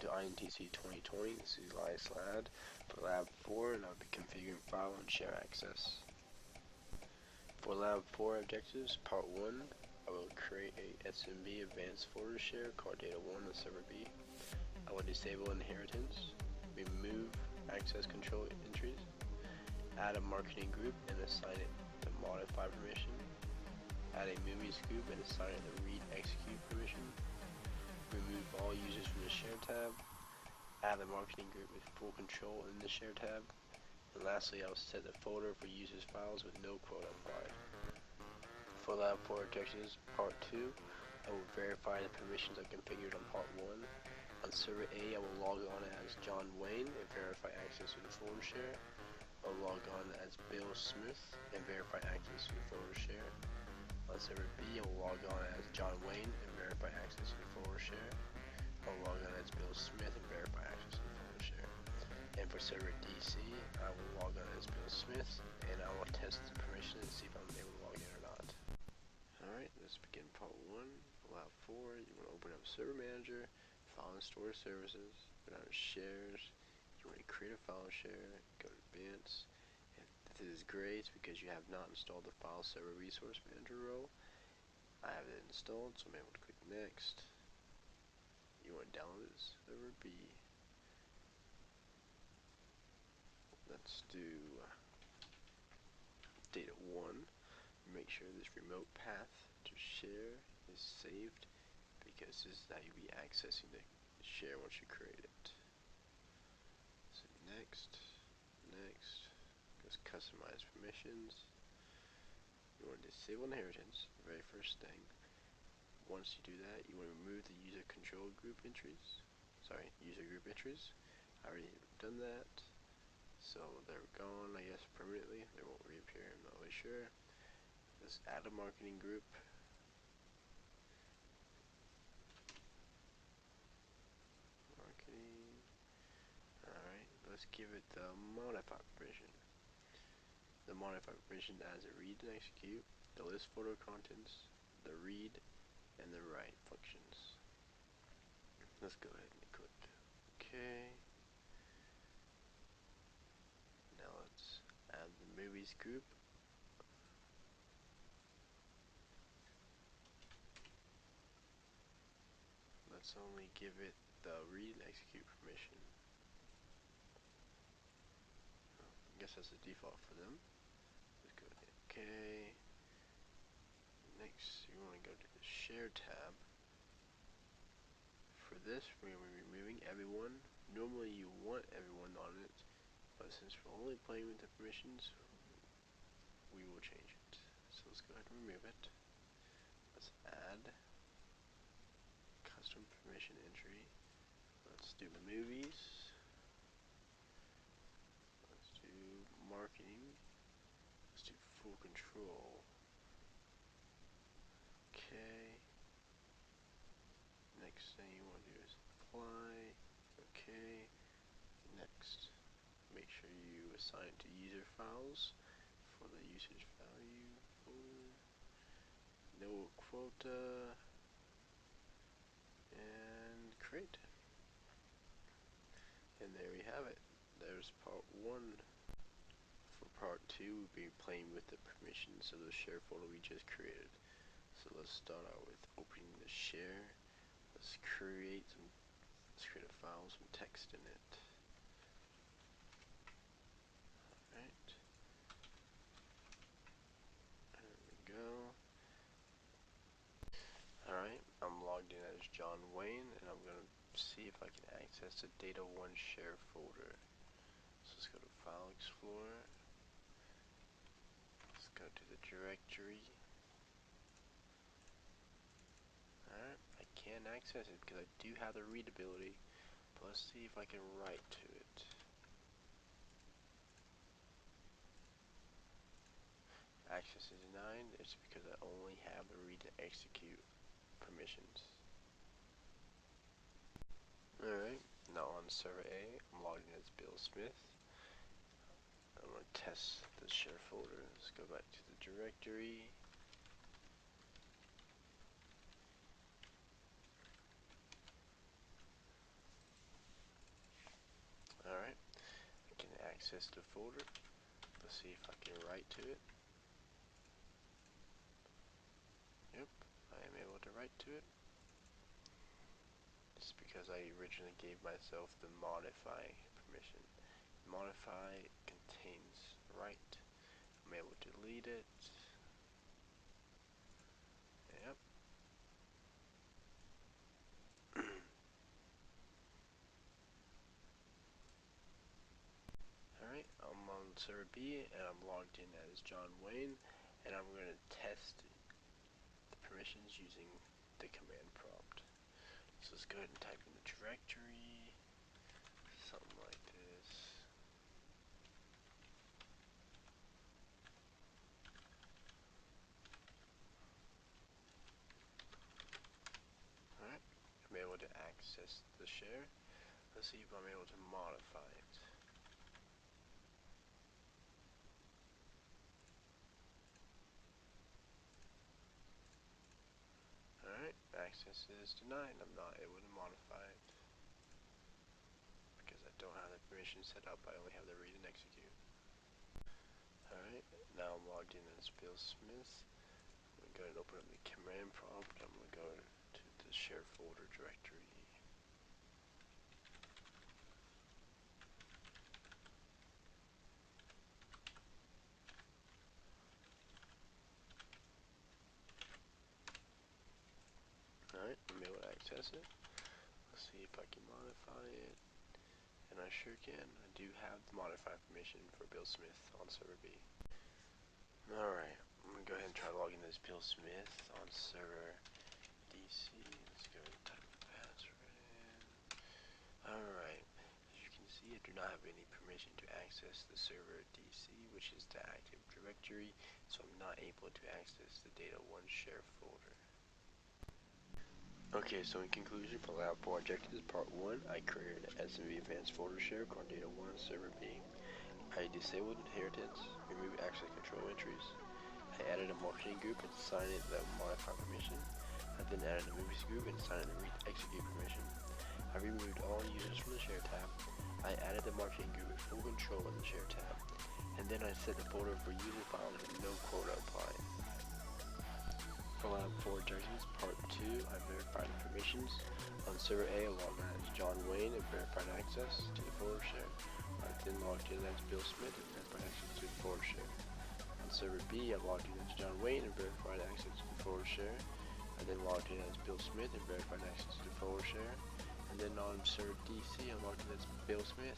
to INTC 2020. This is Elias Ladd for Lab 4, and I'll be configuring file and share access. For Lab 4 objectives, Part 1, I will create a SMB advanced folder share called Data1 on Server B. I will disable inheritance, remove access control entries, add a marketing group and assign it the modify permission, add a movies group and assign it the read execute permission, remove all users from the share tab, add a marketing group with full control in the share tab, and lastly I will set the folder for users files with no quota applied. For Lab 4 objectives, Part 2, I will verify the permissions I configured on Part 1. On Server A, I will log on as John Wayne and verify access to the folder share. I'll log on as Bill Smith and verify access to the folder share. On Server B, I will log on as John Wayne and verify access to the folder share. I'll log on as Bill Smith and verify access to the folder share. And for Server DC, I will log on as Bill Smith and I will test the permission and see if I'm able to log in or not. Alright, let's begin Part 1. Lab 4, you want to open up Server Manager, File and Store Services, go down to Shares. You want to create a file share, go to Advanced. If this is gray, it's because you have not installed the File Server Resource Manager role. I have it installed, so I'm able to click Next. You want to download this Server B. Let's do Data 1. Make sure this remote path to share is saved, because this is how you'll be accessing the share once you create it. So next, goes customize permissions. You want to disable inheritance, the very first thing. Once you do that, you want to remove the user control group entries. User group entries. I already done that, so they're gone, I guess, permanently. They won't reappear, I'm not really sure. Let's add a marketing group. Alright, let's give it the modify permission. The modify permission as a read and execute, the list folder contents, the read, and the write functions. Let's go ahead and click OK. Now let's add the movies group. Let's only give it the read and execute permission. I guess that's the default for them. Let's go to OK. Next, you want to go to the Share tab. For this, we're going to be removing everyone. Normally, you want everyone on it, but since we're only playing with the permissions, we will change it. So let's go ahead and remove it. Let's add custom permission entry. Let's do movies. Let's do marketing. Let's do full control. Okay. Next thing you want to do is apply. Okay. Next. Make sure you assign to user files for the usage value folder. No quota. And create. And there we have it. There's Part 1. For Part 2, we'll be playing with the permissions of the share folder we just created. So let's start out with opening the share. Let's create a file, some text in it. Alright. There we go. Alright, I'm logged in as John Wayne, and I'm going to see if I can access the Data1 share folder. So let's go to File Explorer. Let's go to the directory. Alright, I can access it because I do have the readability, but let's see if I can write to it. Access is denied. It's because I only have the read and execute permissions. Alright, now on Server A, I'm logged in as Bill Smith. I'm going to test the share folder. Let's go back to the directory. access the folder. Let's see if I can write to it. Yep, I am able to write to it. It's because I originally gave myself the modify permission. Modify contains write. I'm able to delete it. Yep. Alright, I'm on server B and I'm logged in as John Wayne, and I'm going to test the permissions using the command prompt. So let's go ahead and type in the directory, something like this. Alright, I'm able to access the share. Let's see if I'm able to modify it. Alright, access is denied. I'm not able to modify it because I don't have the permission set up. I only have the read and execute. Alright, now I'm logged in as Bill Smith. I'm going to go ahead and open up the command prompt. I'm going to go to the share folder directory. Alright, I'm able to access it. Let's see if I can modify it. And I sure can. I do have the modify permission for Bill Smith on server B. Alright, I'm going to go ahead and try logging this Bill Smith on server DC. Let's go and type the password in. Alright, as you can see, I do not have any permission to access the server DC, which is the active directory, so I'm not able to access the data1 share folder. Okay, so in conclusion, for Lab 4 objectives, Part 1, I created an SMB Advanced folder share called Data1 Server B. I disabled inheritance, removed access control entries. I added a marketing group and assigned it the modify permission. I then added a movies group and assigned it the read execute permission. I removed all users from the share tab. I added the marketing group with full control in the share tab. And then I set the folder for user files with no quota applied. For Lab 4 objectives, Part 2, I verified the permissions. On server A, I logged in as John Wayne and verified access to the folder share. I then logged in as Bill Smith and verified access to the folder share. On server B, I logged in as John Wayne and verified access to the folder share. I then logged in as Bill Smith and verified access to the folder share. And then on server DC, I logged in as Bill Smith